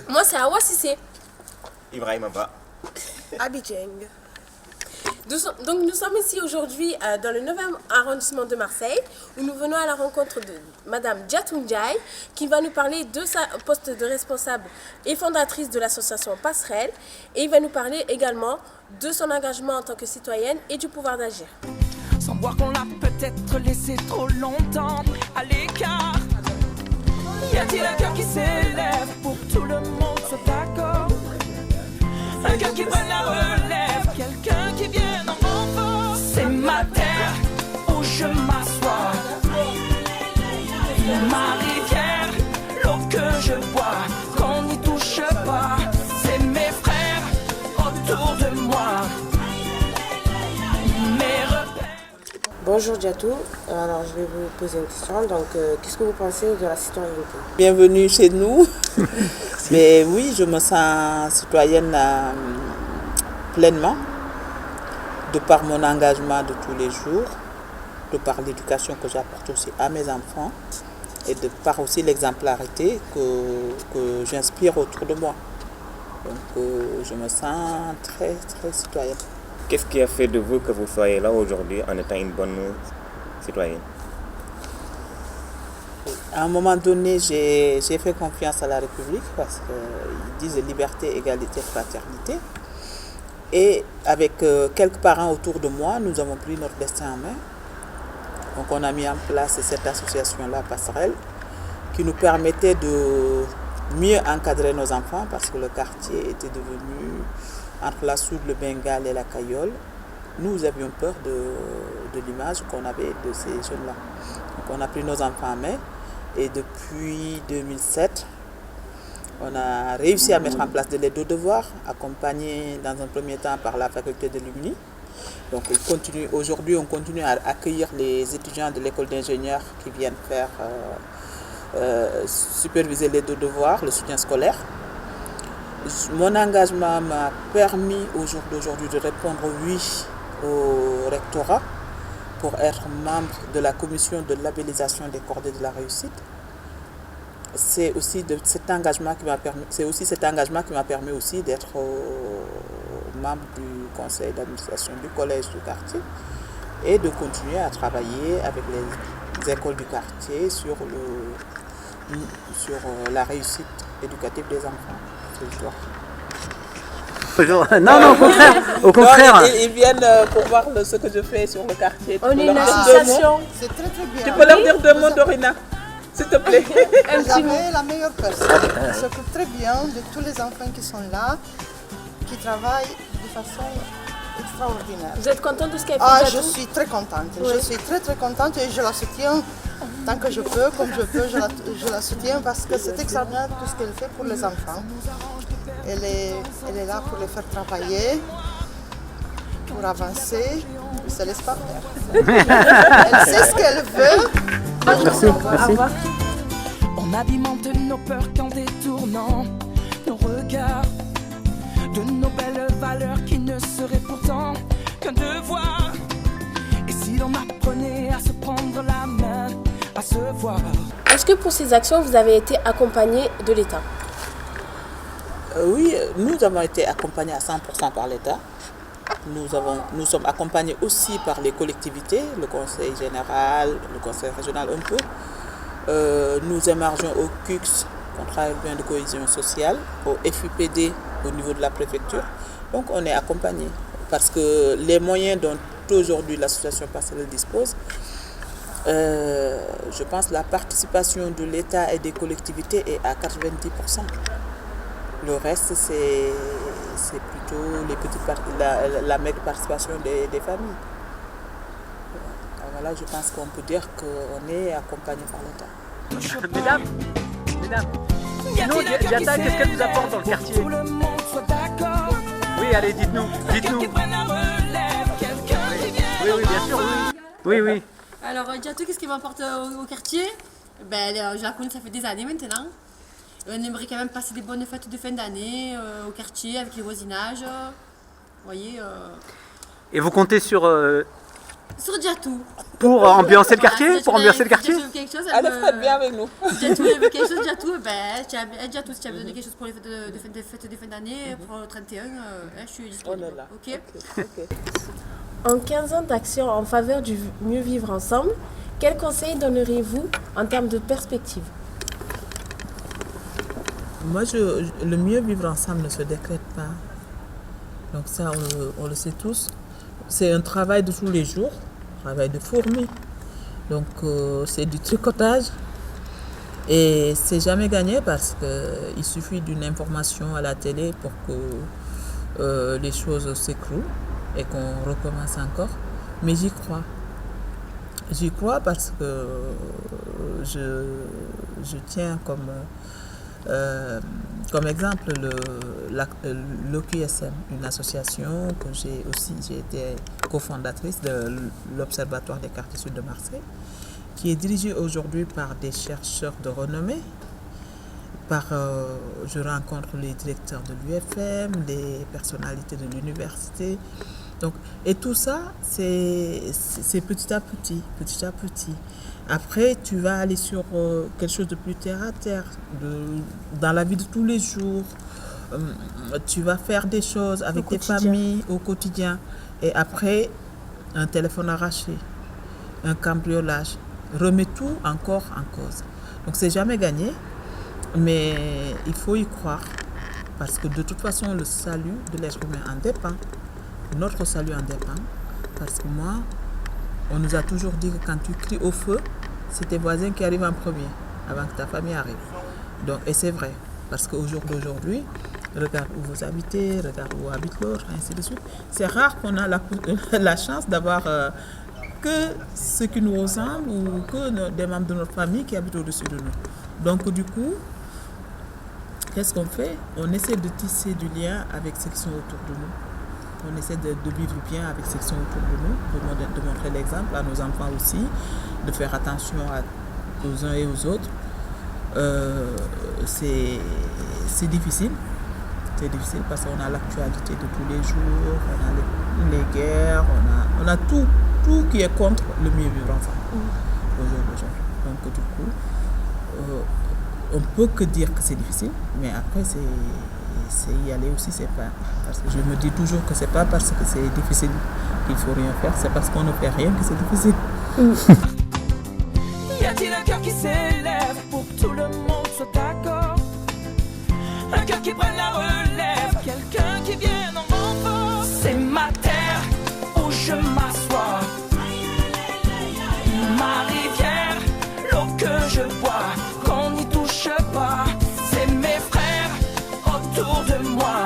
Moi, c'est Awa Sissé. Ibrahim Abba. Abidjeng. Donc, nous sommes ici aujourd'hui dans le 9e arrondissement de Marseille, où nous venons à la rencontre de Madame Diatou Ndiaye, qui va nous parler de sa poste de responsable et fondatrice de l'association Passerelle. Et il va nous parler également de son engagement en tant que citoyenne et du pouvoir d'agir. Sans voir qu'on l'a peut-être laissé trop longtemps à l'écart. Y a-t-il un cœur qui s'élève pour que tout le monde soit d'accord? Un cœur qui prenne la relève, quelqu'un qui vienne en renfort. C'est ma terre où je m'assois, ma rivière, l'eau que je bois, qu'on n'y touche pas. C'est mes frères autour de moi, mes repères. Bonjour Diatou, alors je vais vous poser une question. Donc, qu'est-ce que vous pensez de la citoyenneté? Bienvenue chez nous. Mais oui, je me sens citoyenne pleinement, de par mon engagement de tous les jours, de par l'éducation que j'apporte aussi à mes enfants et de par aussi l'exemplarité que j'inspire autour de moi. Donc je me sens très, très citoyenne. Qu'est-ce qui a fait de vous que vous soyez là aujourd'hui en étant une bonne citoyenne? À un moment donné, j'ai fait confiance à la République parce qu'ils disent liberté, égalité, fraternité. Et avec quelques parents autour de moi, nous avons pris notre destin en main. Donc on a mis en place cette association-là, Passerelle, qui nous permettait de mieux encadrer nos enfants parce que le quartier était devenu, entre la Soude, le Bengale et la Caillole, nous avions peur de l'image qu'on avait de ces jeunes-là. Donc on a pris nos enfants en main et depuis 2007, on a réussi à mettre en place de l'aide aux devoirs, accompagné dans un premier temps par la faculté de l'UMNI. Donc aujourd'hui, on continue à accueillir les étudiants de l'école d'ingénieurs qui viennent faire superviser l'aide aux devoirs, le soutien scolaire. Mon engagement m'a permis au jour d'aujourd'hui de répondre oui au rectorat pour être membre de la commission de labellisation des cordées de la réussite. C'est aussi cet engagement qui m'a permis aussi d'être membre du conseil d'administration du collège du quartier et de continuer à travailler avec les écoles du quartier sur la réussite éducative des enfants. Non, au contraire. Au contraire. Non, ils viennent pour voir ce que je fais sur le quartier. On est une association. C'est très très bien. Tu peux leur dire deux mots, Dorina, s'il te plaît. Vous avez la meilleure personne. Elle s'occupe très bien de tous les enfants qui sont là, qui travaillent de façon extraordinaire. Vous êtes contente de ce qu'elle fait? Ah, Diatou? je suis très contente. Oui. Je suis très très contente et je la soutiens tant que je peux, comme je peux, je la soutiens parce que c'est extraordinaire tout ce qu'elle fait pour les enfants. Elle est là pour les faire travailler, pour avancer. Elle ne se laisse pas faire. Elle sait ce qu'elle veut. Merci. On abimente nos peurs qu'en détournant nos regards de nos belles valeurs qui ne seraient pourtant qu'un devoir. Et si l'on apprenait à se prendre la main, à se voir. Est-ce que pour ces actions, vous avez été accompagné de l'État? Oui, nous avons été accompagnés à 100% par l'État. Nous sommes accompagnés aussi par les collectivités, le conseil général, le conseil régional un peu. Nous émargeons au CUX, contrat urbain de cohésion sociale, au FUPD au niveau de la préfecture. Donc on est accompagnés parce que les moyens dont aujourd'hui l'association Passerelle dispose, je pense que la participation de l'État et des collectivités est à 90%. Le reste, c'est plutôt la maigre participation des familles. Voilà, je pense qu'on peut dire qu'on est accompagné par l'État. Mesdames, sinon, Diata, qu'est-ce qu'elle vous apporte dans le quartier? Oui, allez, dites-nous. Oui, bien sûr, oui. Alors, Diatou, qu'est-ce qui m'apporte au quartier? Je la connais, ça fait des années maintenant. On aimerait quand même passer des bonnes fêtes de fin d'année au quartier avec les voisinages. Vous voyez. Et vous comptez sur Sur Diatou. Pour ambiancer le quartier, Voilà, pour ambiancer le quartier. Diatou veut quelque chose, Elle ferait bien avec nous. Diatou veut quelque chose, Diatou, ben, Diatou, si tu as besoin de quelque chose pour les fêtes de fin d'année, pour le 31, je suis disponible. On est là. Ok. Ok. En 15 ans d'action en faveur du mieux vivre ensemble, quels conseils donneriez-vous en termes de perspective? Moi, le mieux vivre ensemble ne se décrète pas. Donc ça, on le sait tous. C'est un travail de tous les jours, un travail de fourmi. Donc c'est du tricotage. Et c'est jamais gagné parce qu'il suffit d'une information à la télé pour que les choses s'écroulent et qu'on recommence encore. Mais j'y crois. J'y crois parce que je tiens comme exemple l'OQSM, une association que j'ai été cofondatrice de l'Observatoire des quartiers sud de Marseille, qui est dirigée aujourd'hui par des chercheurs de renommée. Je rencontre les directeurs de l'UFM, les personnalités de l'université. Donc, et tout ça, c'est petit à petit. Après, tu vas aller sur quelque chose de plus terre à terre, dans la vie de tous les jours. Tu vas faire des choses avec tes familles au quotidien. Et après, un téléphone arraché, un cambriolage, remet tout encore en cause. Donc, c'est jamais gagné, mais il faut y croire. Parce que de toute façon, le salut de l'être humain en dépend. Notre salut en dépend. Parce que moi, on nous a toujours dit que quand tu cries au feu, c'est tes voisins qui arrivent en premier, avant que ta famille arrive. Donc, et c'est vrai, parce qu'au jour d'aujourd'hui, regarde où vous habitez, regarde où habite l'autre, ainsi de suite. C'est rare qu'on a la chance d'avoir que ceux qui nous ressemblent ou que des membres de notre famille qui habitent au-dessus de nous. Donc, du coup, qu'est-ce qu'on fait? On essaie de tisser du lien avec ceux qui sont autour de nous. On essaie de vivre bien avec ceux qui sont autour de nous, de montrer l'exemple à nos enfants aussi, de faire attention aux uns et aux autres. C'est difficile. C'est difficile parce qu'on a l'actualité de tous les jours, on a les guerres, on a tout qui est contre le mieux vivre ensemble aujourd'hui. Donc du coup, on peut que dire que c'est difficile, mais après c'est y aller aussi, c'est pas. Parce que je me dis toujours que c'est pas parce que c'est difficile qu'il faut rien faire, c'est parce qu'on ne fait rien que c'est difficile. Y a-t-il un cœur qui s'élève pour que tout le monde soit d'accord? Un cœur qui prenne la relève, quelqu'un qui vienne en renfort. C'est ma terre où je m'assois, ma rivière, l'eau que je bois, qu'on n'y touche pas. C'est mes frères autour de moi.